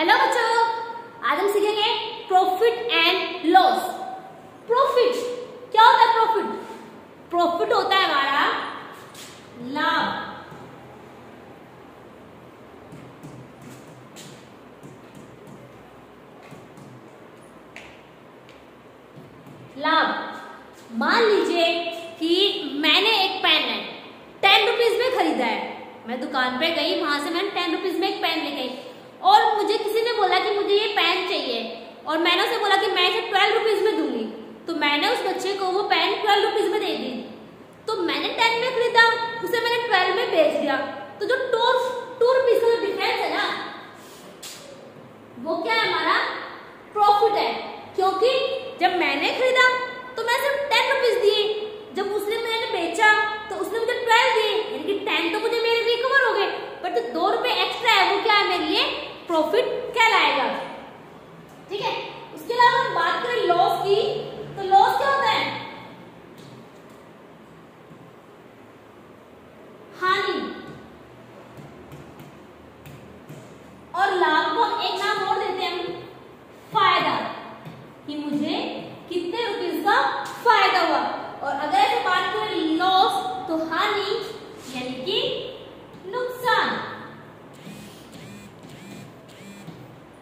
Hello बच्चों, आज हम सीखेंगे प्रॉफिट एंड लॉस। प्रॉफिट क्या होता है? प्रॉफिट होता है हमारा लाभ। मान लीजिए कि मैंने एक पेन है 10 रुपीज में खरीदा है। मैं दुकान पे गई, वहां से मैंने 10 रुपीज में एक पेन ले गई और मुझे किसी ने बोला कि मुझे ये पेन चाहिए और मैंने उसे बोला कि मैं इसे 12 रुपीज में दूंगी। तो मैंने उस बच्चे को वो पेन 12 रुपीज में दे दी। तो मैंने 10 में खरीदा, उसे मैंने 12 में बेच दिया। तो जो 2 रुपीज का डिफरेंस है ना, वो क्या है? हमारा प्रॉफिट है। क्योंकि जब मैंने खरीदा तो मैं सिर्फ 10 रुपीज दिए, जब उसने मैंने बेचा तो उसने मुझे 12 दिए, यानी कि 10 तो मुझे मेरे रिकवर हो गए, बट जो 2 रुपए एक्स्ट्रा है वो क्या है? मेरे लिए प्रॉफिट कहलाएगा। ठीक है। उसके अलावा हम बात करें लॉस की, तो लॉस क्या होता है? हानि। और लाभ को एक नाम और देते हैं हम, फायदा, कि मुझे कितने रुपीस का फायदा हुआ। और अगर ऐसे बात करें लॉस, तो हानि यानी कि नुकसान।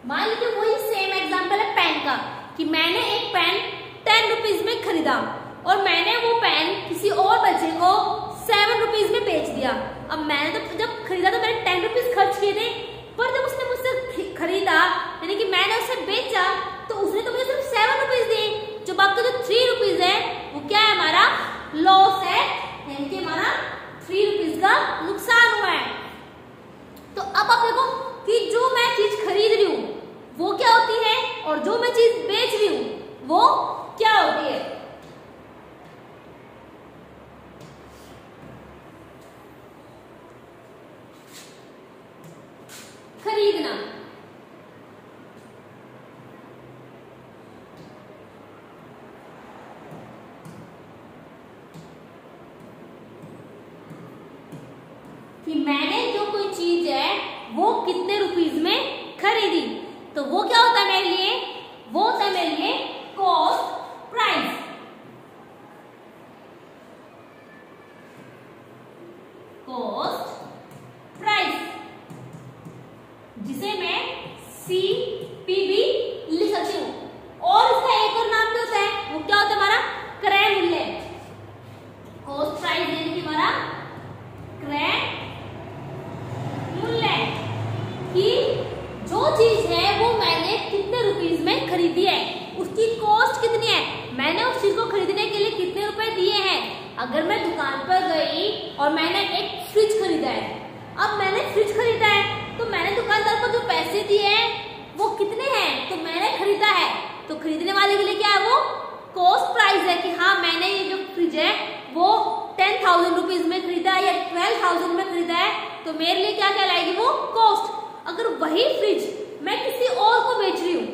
मान लीजिए वही सेम एग्जांपल है पेन का, कि मैंने एक पेन 10 रुपीज में खरीदा और मैंने वो पेन किसी और बच्चे को 7 रुपीज में बेच दिया। अब मैंने तो जब खरीदा तो मैंने 10 रुपीज खर्च किए थे, पर जब उसने मुझसे खरीदा यानी कि मैंने उसे बेचा तो उसने तो मुझे सिर्फ 7 रुपीज दिए। जो बाकी जो 3 रुपीज है वो क्या है? हमारा लॉस है, यानी कि हमारा 3 रुपीज का नुकसान हुआ है। तो अब आप देखो कि जो मैं चीज खरीद रही हूं वो क्या होती है और जो मैं चीज बेच रही हूं वो क्या होती है। खरीदना, कि मैंने जो कोई चीज है वो कितने रुपीज में खरीदी, तो वो क्या होता है मेरे लिए? वो होता है मेरे लिए कॉस्ट प्राइस। कॉस्ट प्राइस, जिसे मैं CPV लिख सकती हूं। और इसका एक और नाम क्या होता है? वो क्या होता है? हमारा क्रय मूल्य। कॉस्ट प्राइस यानी कि हमारा क्रय मूल्य, कि जो चीज है वो मैंने कितने रुपीस में खरीदी है, उसकी कॉस्ट कितनी है, मैंने उस चीज को खरीदने के लिए कितने रुपए दिए हैं। अगर मैं दुकान पर गई और मैंने एक फ्रिज खरीदा है, अब मैंने फ्रिज खरीदा है तो मैंने दुकानदार को जो पैसे दिए हैं वो कितने हैं? तो मैंने खरीदा है, तो खरीदने वाले के लिए क्या है? वो कॉस्ट प्राइस है, कि हाँ मैंने ये जो फ्रिज है वो 10,000 रुपीज में खरीदा है या 12,000 में खरीदा है, तो मेरे लिए क्या कहलाएगी? वो कॉस्ट। अगर वही फ्रिज मैं किसी और को बेच रही हूं,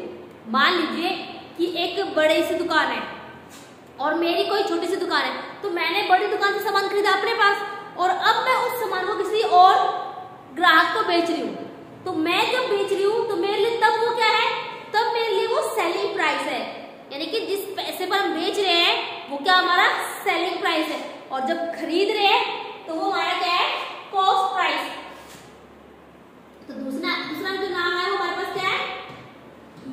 मान लीजिए कि एक बड़ी सी दुकान है और मेरी कोई छोटी सी दुकान है, तो मैंने बड़ी दुकान से सामान खरीदा अपने पास और अब मैं उस सामान को किसी और ग्राहक को बेच रही हूँ। तो मैं जब बेच रही हूँ तो मेरे लिए तब वो क्या है? तब मेरे लिए वो सेलिंग प्राइस है, यानी कि जिस पैसे पर हम बेच रहे हैं वो क्या हमारा सेलिंग प्राइस है, और जब खरीद रहे हैं तो वो हमारा क्या है? Cost price. तो दूसरा जो नाम है वो हमारे पास क्या है?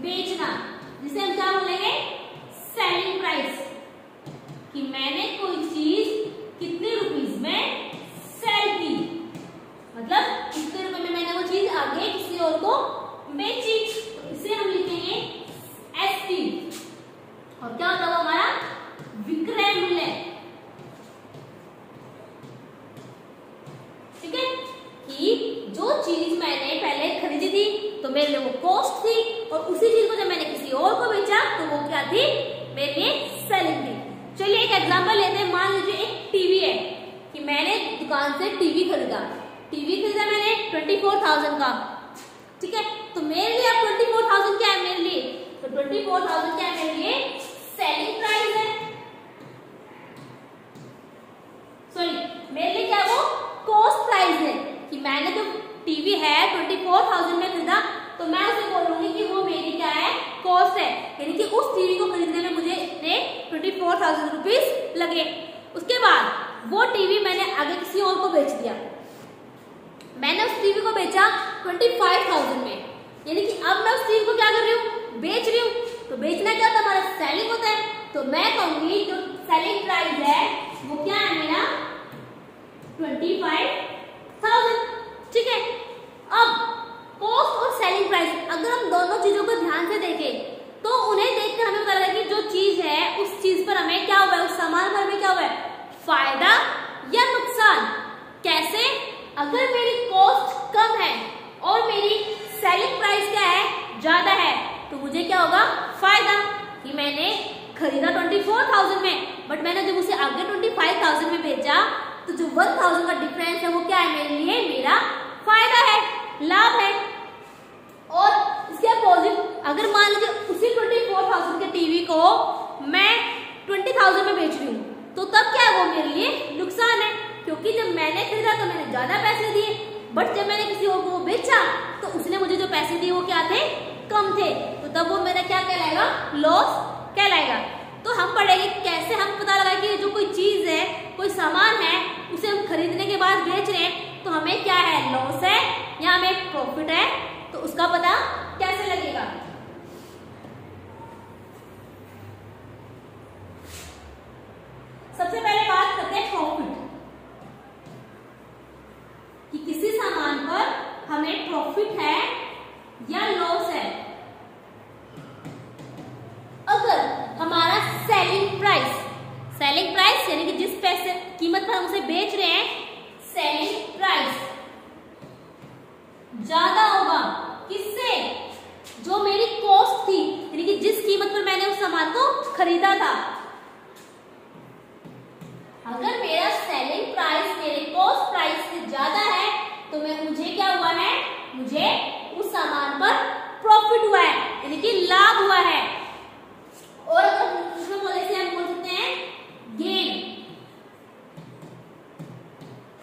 बेचना, जिसे हम क्या बोलेंगे? सेलिंग प्राइस, कि मैंने कोई चीज कितने रुपीस में सेल की, मतलब कितने रुपए में मैंने वो चीज आगे किसी और को बेची। तो इसे हम लिखेंगे SP, और क्या होता है वो हमारा? विक्रय मूल्य। ठीक है, कि जो चीज मैंने पहले खरीदी थी तो मेरे लिए वो कॉस्ट थी, और उसी चीज को जब मैंने किसी और को बेचा तो वो क्या थी? मेरे लिए सेलिंग थी। चलिए एक एग्जांपल लेते हैं। मान लीजिए एक टीवी है, कि मैंने दुकान से टीवी खरीदा मैंने 24,000 का। ठीक है, तो मेरे लिए अब 24,000 क्या है मेरे लिए? तो 24,000 क्या है मेरे लिए? सेलिंग प्राइस है। सॉरी, मेरे लिए क्या है? वो कॉस्ट प्राइस है, कि मैंने जो टीवी है 24,000 में खरीदा, तो तो मैं उसे बोलूंगी कि वो मेरी क्या है, कॉस्ट है, यानी कि उस टीवी को खरीदने में मुझे इतने 24,000 रुपीज लगे। उसके बाद वो टीवी मैंने आगे किसी और को बेच दिया, मैंने उस टीवी को बेचा 25,000 में, यानी कि अब मैं उस टीवी को क्या कर रही हूँ, बेच रही हूँ। तो बेचना क्या होता है, हमारा सेलिंग होता है। तो मैं कहूंगी जो सेलिंग प्राइस है वो क्या है मेरा, 25,000। ठीक है, अब कॉस्ट और सेलिंग प्राइस, अगर हम दोनों चीजों को ध्यान से देखें तो उन्हें देखकर हमें पता लगा कि जो चीज है उस चीज पर हमें क्या हुआ है, उस सामान पर हमें क्या हुआ है, फायदा या नुकसान। कैसे, अगर मेरी कॉस्ट कम है और मेरी सेलिंग प्राइस क्या है, ज्यादा है, तो मुझे क्या होगा, फायदा, कि मैंने खरीदा 24,000 में, बट मैंने जब उसे आगे 25,000 में बेचा तो जो 1,000 का डिफरेंस है वो क्या है मेरे लिए, मेरा फायदा है, लाभ है। और इसके अपोजिट, अगर मान लीजिए उसी 24,000 के टीवी को मैं 20,000 में बेच रही हूँ, तो तब क्या है, वो मेरे लिए नुकसान है, क्योंकि जब मैंने खरीदा तो मैंने ज्यादा पैसे दिए, बट जब मैंने किसी और को बेचा तो उसने मुझे जो पैसे दिए वो क्या थे, कम थे, तो तब वो मेरा क्या कहलाएगा, लॉस कहलाएगा। तो हम पढ़ेंगे कैसे हम पता लगाए कि जो कोई चीज है, कोई सामान है, उसे हम खरीदने के बाद बेच रहे हैं तो हमें क्या है, लॉस है या हमें प्रॉफिट है, तो उसका पता कैसे लगेगा। सबसे पहले बात करते हैं प्रॉफिट, कि किसी सामान पर हमें प्रॉफिट है या लॉस है। अगर हमारा सेलिंग प्राइस यानी कि जिस पैसे कीमत पर हम उसे बेच रहे हैं, सेलिंग प्राइस ज्यादा होगा, किससे, जो मेरी कॉस्ट थी, यानी कि जिस कीमत पर मैंने उस सामान को खरीदा था। अगर मेरा सेलिंग प्राइस मेरे कॉस्ट प्राइस से ज्यादा है तो मुझे क्या हुआ है, मुझे उस सामान पर प्रॉफिट हुआ है, यानी कि लाभ हुआ है। और अगर दूसरे बोले से हम बोल सकते हैं गेन,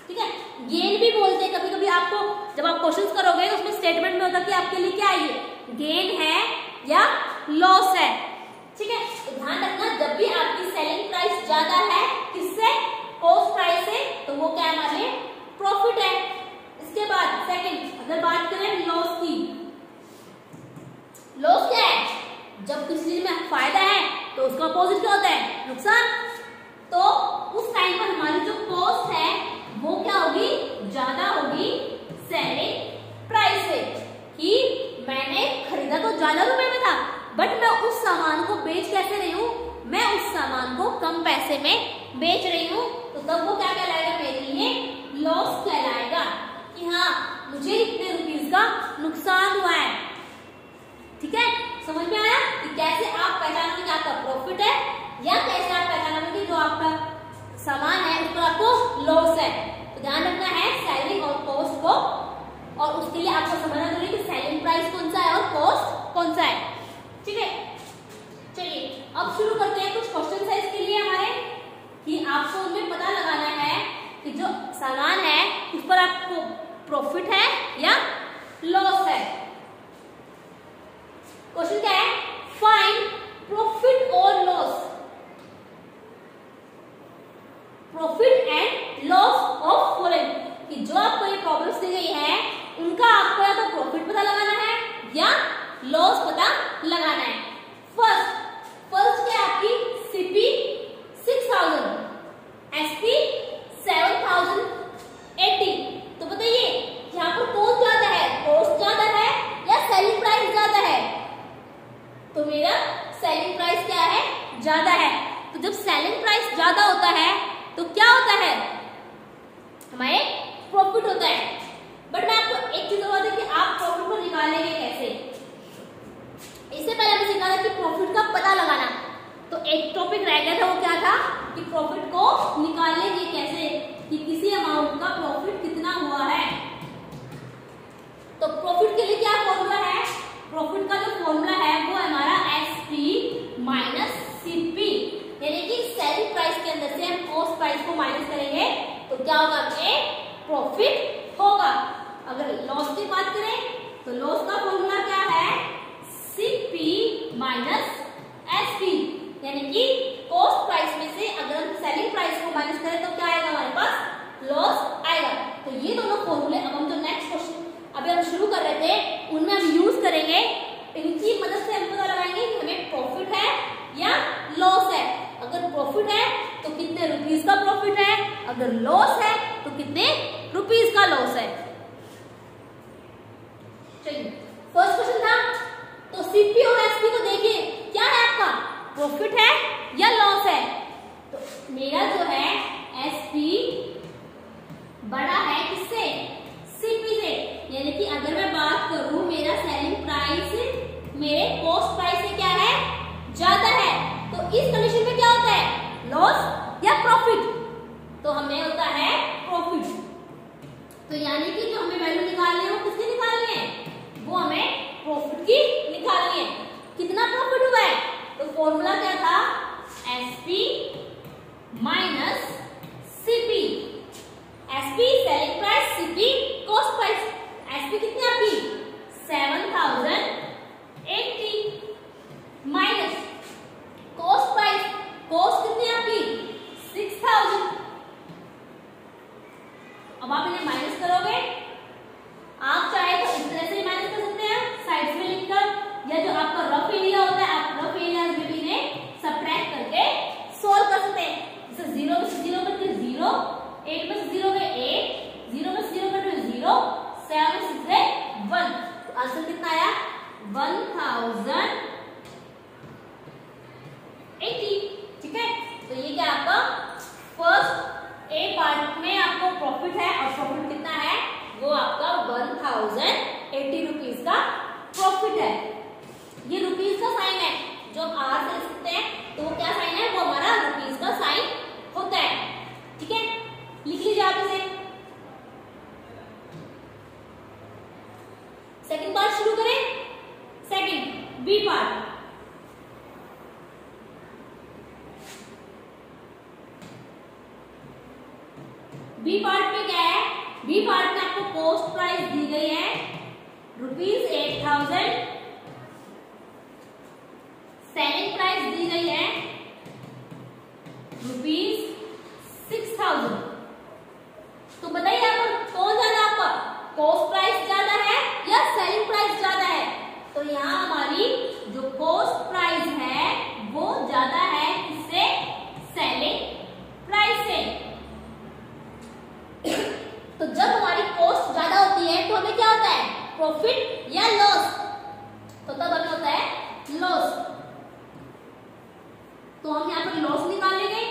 ठीक है, गेन भी बोलते हैं। कभी कभी आपको जब आप क्वेश्चंस करोगे तो उसमें स्टेटमेंट में होता है कि आपके लिए क्या है, ये गेन है या लॉस है। ठीक है, तो ध्यान रखना, जब भी आपकी सेलिंग प्राइस ज्यादा है किससे, कॉस्ट प्राइस से, तो वो क्या हमारे लिए प्रॉफिट है। इसके बाद सेकंड, अगर बात करें लॉस की, लॉस क्या है, जब किसी चीज में फायदा है तो उसका अपोजिट क्या होता है, नुकसान। तो उस टाइम पर हमारी जो कॉस्ट है वो क्या होगी, ज्यादा होगी सेलिंग प्राइस से, कि मैंने खरीदा तो ज्यादा रुपए में था, बट मैं उस सामान को बेच कैसे रही हूँ, मैं उस सामान को कम पैसे में बेच रही हूँ, तो तब वो क्या कहलाएगा, मेरे लिए लॉस कहलाएगा, कि हाँ मुझे इतने रुपीस का नुकसान हुआ है। ठीक है, समझ में आया कि कैसे आप पहचानोगे कि आपका प्रॉफिट है या कैसे आप पहचानोगे कि जो आपका सामान है उस पर आपको लॉस है। तो ध्यान रखना है सेलिंग और कॉस्ट को, और उसके लिए आपको समझना जरूरी कि सेलिंग प्राइस कौन सा है और कॉस्ट कौन सा है। ठीक है, चलिए अब शुरू करते हैं। कुछ क्वेश्चन है इसके लिए हमारे, कि आपको उनमें पता लगाना है कि जो सामान है उस पर आपको प्रॉफिट है या लॉस है। क्वेश्चन क्या है, फाइंड प्रॉफिट और loss, profit and loss of following, कि जो आपको ये प्रॉब्लम्स दी गई है उनका आपको या तो प्रॉफिट पता लगाना है या लॉस पता लगाना है। फर्स्ट क्या आपकी सीपी 6000, एसपी 7080, तो बताइए यहाँ पर कौन ज्यादा है, कॉस्ट ज्यादा है या सेलिंग प्राइस ज्यादा है, तो मेरा सेलिंग प्राइस क्या है, ज्यादा है। तो जब सेलिंग प्राइस ज्यादा होता है तो क्या होता है, हमारे प्रॉफिट होता है। बट मैं आपको एक चीज बता दूं कि आप प्रॉफिट को निकालेंगे कैसे। इससे पहले हमने सीखा था कि प्रॉफिट का पता लगाना, तो एक टॉपिक रह गया था, वो क्या था कि प्रॉफिट को निकालेंगे कैसे, कि किसी अमाउंट का प्रॉफिट कितना हुआ है। तो प्रॉफिट के लिए क्या फॉर्मूला है, प्रॉफिट का जो फॉर्मूला है वो हमारा एसपी माइनस सीपी, यानी कि सेलिंग प्राइस के अंदर से हम कॉस्ट प्राइस को माइनस करेंगे तो क्या होगा, हमें प्रॉफिट होगा। अगर लॉस की बात करें तो लॉस का फॉर्मूला क्या होते हैं उनमें हम यूज करेंगे, इनकी मदद से हम पता लगाएंगे कि हमें प्रॉफिट है या लॉस है। अगर प्रॉफिट है तो कितने रुपीस का प्रॉफिट है, अगर लॉस है तो कितने रुपीस का लॉस है। चलिए फर्स्ट क्वेश्चन था, तो सीपी और एसपी को देखिए क्या है आपका, प्रॉफिट है या लॉस है। तो मेरा जो है एसपी बड़ा है किससे, सीपी से, यानी कि अगर मैं बात करूं मेरा सेलिंग प्राइस मेरे कॉस्ट प्राइस से क्या है, ज्यादा है, तो इस कंडीशन में क्या होता है, लॉस या प्रॉफिट, तो हमें होता है प्रॉफिट। तो यानी कि जो हमें वैल्यू निकालनी है वो किसकी निकालनी है, वो हमें प्रॉफिट की निकालनी है। कितना प्रॉफिट हुआ है, तो फॉर्मूला क्या था, SP minus CP, SP selling price, CP cost price. SP कितनी आपकी 7080 माइनस कॉस्ट प्राइस, कॉस्ट कितनी आपकी 6000। अब आप इन्हें माइनस करोगे, आप चाहे तो इस तरह से माइनस कर सकते हैं साइड में लिखकर, या जो आपका रफ एरिया होता है आप रफ एरिया में भी इन्हें सबट्रैक्ट करके सोल्व कर सकते हैं। जैसे 0 में से 0 कटे 0, 8 में से 0 गए 8, 0 में से 0 कटे 0, 7 में से 6 गए 1, तो आंसर कितना आया 1080। ठीक है, तो ये क्या आपका फर्स्ट ए पार्ट में आपको प्रॉफिट है, और प्रॉफिट कितना है, वो आपका 1080 रुपीज का प्रॉफिट है। ये रुपीज का साइन है, जो आप आर से लिख सकते हैं, तो वो क्या साइन है, वो हमारा रुपीज का साइन होता है। ठीक है, लिख लीजिए आप इसे। सेकंड पार्ट शुरू करें, second B part. B part में क्या है, बी पार्ट में आपको कॉस्ट प्राइस दी गई है ₹8000, सेलिंग प्राइस दी गई है ₹6000। तो बताइए आपको कौन ज्यादा, आपका कॉस्ट प्राइस ज्यादा है या सेलिंग प्राइस ज्यादा है। तो यहाँ हमारी जो कॉस्ट प्राइस है वो ज्यादा है किससे, सेलिंग प्राइस से। तो जब हमारी कॉस्ट ज्यादा होती है तो हमें क्या होता है, प्रॉफिट या लॉस, तो तब हमें होता है लॉस। तो हम यहाँ पर लॉस निकाल लेंगे।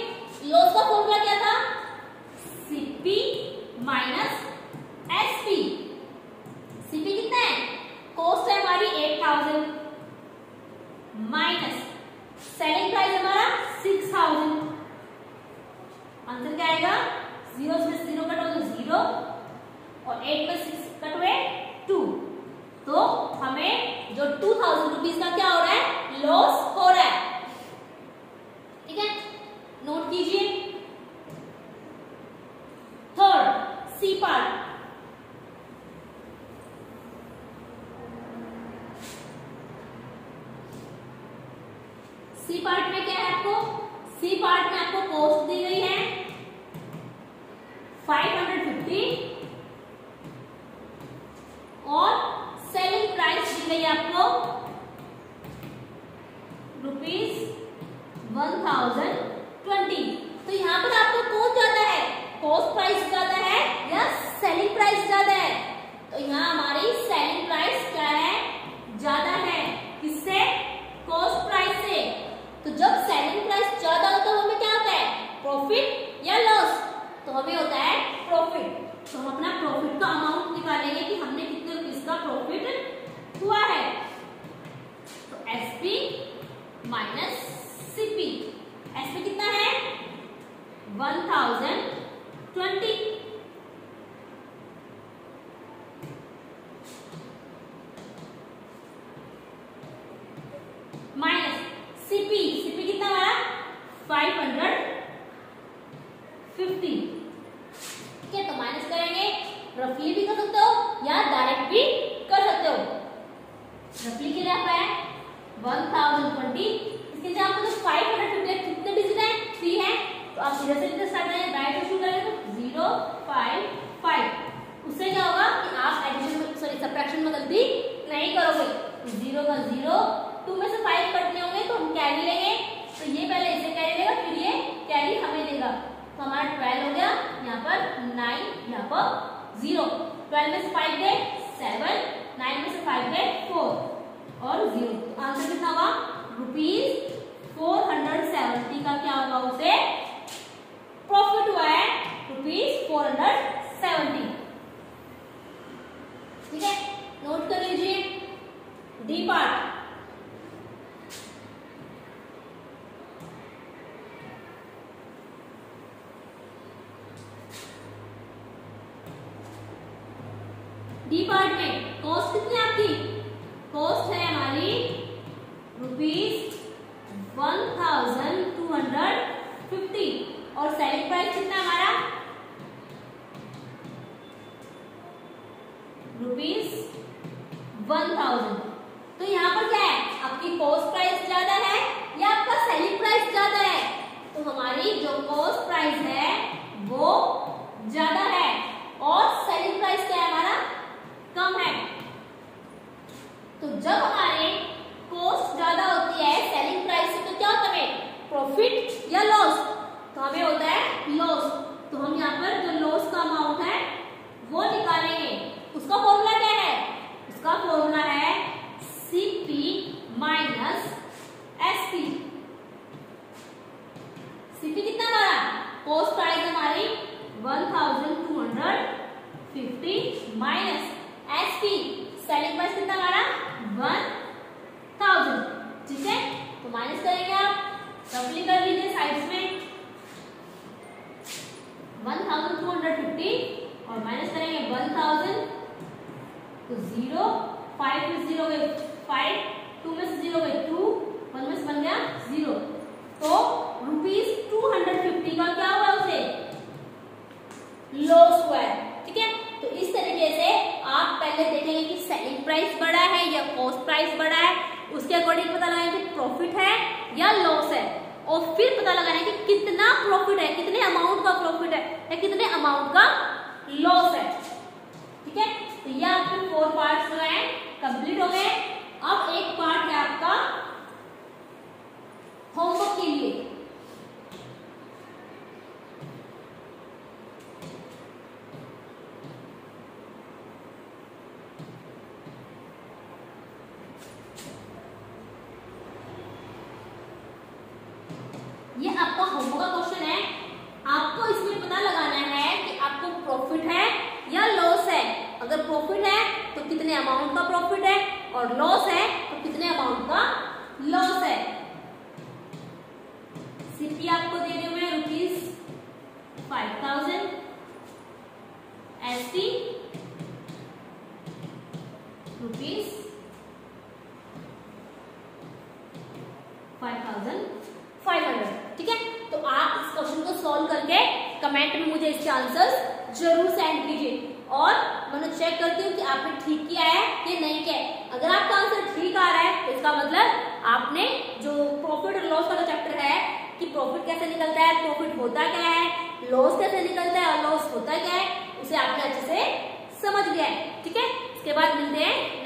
लॉस का फॉर्मूला क्या था, सीपी माइनस एसपी। सीपी कितना है, कॉस्ट है हमारी 8000 माइनस सेलिंग प्राइस हमारा 6000। आंसर क्या आएगा, 0 में 0 कट हो तो 0, और 8 में 6 कट हुए 2, तो हमें जो 2000 रुपीज का क्या हो रहा है, लॉस हो रहा है। ठीक है, नोट कीजिए। Third C part, C part में क्या है आपको, सी पार्ट में आपको कॉस्ट दी गई है 550 और सेलिंग प्राइस दी गई आपको ₹1020। तो यहाँ पर आपको कौन ज्यादा है, कॉस्ट प्राइस ज्यादा है या सेलिंग प्राइस ज्यादा है। तो यहाँ हमारी सेलिंग प्राइस क्या है, ज्यादा है, किससे, कॉस्ट प्राइस से। तो जब सेलिंग प्राइस ज्यादा होता है हमें क्या होता है, प्रॉफिट या लॉस, तो हमें होता है प्रॉफिट। तो हम अपना प्रॉफिट का अमाउंट निकालेंगे कि हमने कितने रुपीस का प्रॉफिट हुआ है। तो एसपी माइनस सीपी, एसपी कितना है 1020, माइनस सीपी, सीपी कितना हमारा 550। ठीक है, तो माइनस करेंगे, रफली भी कर सकते हो या डायरेक्ट भी कर सकते हो। रफली के लिए आप है 1020, इसके लिए आपको जो 550 कितने डिजिट है, 3 है, तो आप सीधे से स्टार्ट करेंगे, राइट से शुरू करेंगे तो 055। उससे क्या होगा कि आप एडिशन में सॉरी सबट्रैक्शन में गलती यहाँ पर 0। 12 में से 5 गए 7, 9 में से 5 गए 4 और 0। तो आंसर कितना हुआ? ₹470 का क्या होगा? उसे प्रॉफिट हुआ है ₹470। ठीक है, नोट कर लीजिए। डी पार्ट, डी पार्ट में कॉस्ट कितनी है आपकी? कॉस्ट है हमारी ₹1250 और सेलिंग प्राइस कितना हमारा? ₹1000। तो यहाँ पर क्या है? आपकी कॉस्ट प्राइस ज्यादा है या आपका सेलिंग प्राइस ज्यादा है? तो हमारी जो कॉस्ट प्राइस है वो ज्यादा है और सेलिंग प्राइस क्या है हमारा? कम है। तो जब हमारे कॉस्ट ज्यादा होती है सेलिंग प्राइस से तो क्या होता है? प्रॉफिट या लॉस? तो हमें होता है लॉस। तो हम यहाँ पर जो लॉस का अमाउंट है वो निकालेंगे। उसका फॉर्मूला क्या है? उसका फॉर्मूला है CP माइनस SP। CP कितना हमारा? कॉस्ट प्राइस हमारी 1250 माइनस SP सेलिंग प्राइस कितना हमारा? 1000। ठीक है, तो माइनस करेंगे आप, रफली कर लीजिए साइड्स में। 1250 और माइनस करेंगे 1000 तो 0, 5 में 0 गए 5, 2 में से 0 गए 2, 1 में से बन गया 0। तो ₹250 का क्या हुआ? उसे लॉस हुआ है। ठीक है, तो इस तरीके से आप पहले देखेंगे कि सेलिंग प्राइस बड़ा है या कॉस्ट प्राइस बड़ा है, उसके अकॉर्डिंग पता लगाएंगे कि प्रॉफिट है या लॉस है, और फिर पता लगाना है कि कितना प्रॉफिट है, कितने अमाउंट का प्रॉफिट है या कितने अमाउंट का लॉस है। ठीक है, तो ये आपके 4 पार्ट्स जो है कंप्लीट हो गए। अब एक पार्ट है आपका होमवर्क के लिए। ये आपका होमवर्क का क्वेश्चन है। आपको इसमें पता लगाना है कि आपको प्रॉफिट है या लॉस है। अगर प्रॉफिट है तो कितने अमाउंट का प्रॉफिट है, और लॉस है तो कितने अमाउंट का लॉस है। सीपी आपको दे रहे हुए ₹5000, एसपी ₹5500। ठीक है, तो आप इस क्वेश्चन को सॉल्व करके कमेंट में मुझे इसके आंसर्स जरूर सेंड कीजिए, और मैं चेक करती हूँ कि आपने ठीक किया है कि नहीं किया है। अगर आपका आंसर ठीक आ रहा है तो इसका मतलब आपने जो प्रॉफिट और लॉस वाला चैप्टर है कि प्रॉफिट कैसे निकलता है, प्रॉफिट होता क्या है, लॉस कैसे निकलता है और लॉस होता क्या है, उसे आपने अच्छे से समझ लिया है। ठीक है, इसके बाद मिलते हैं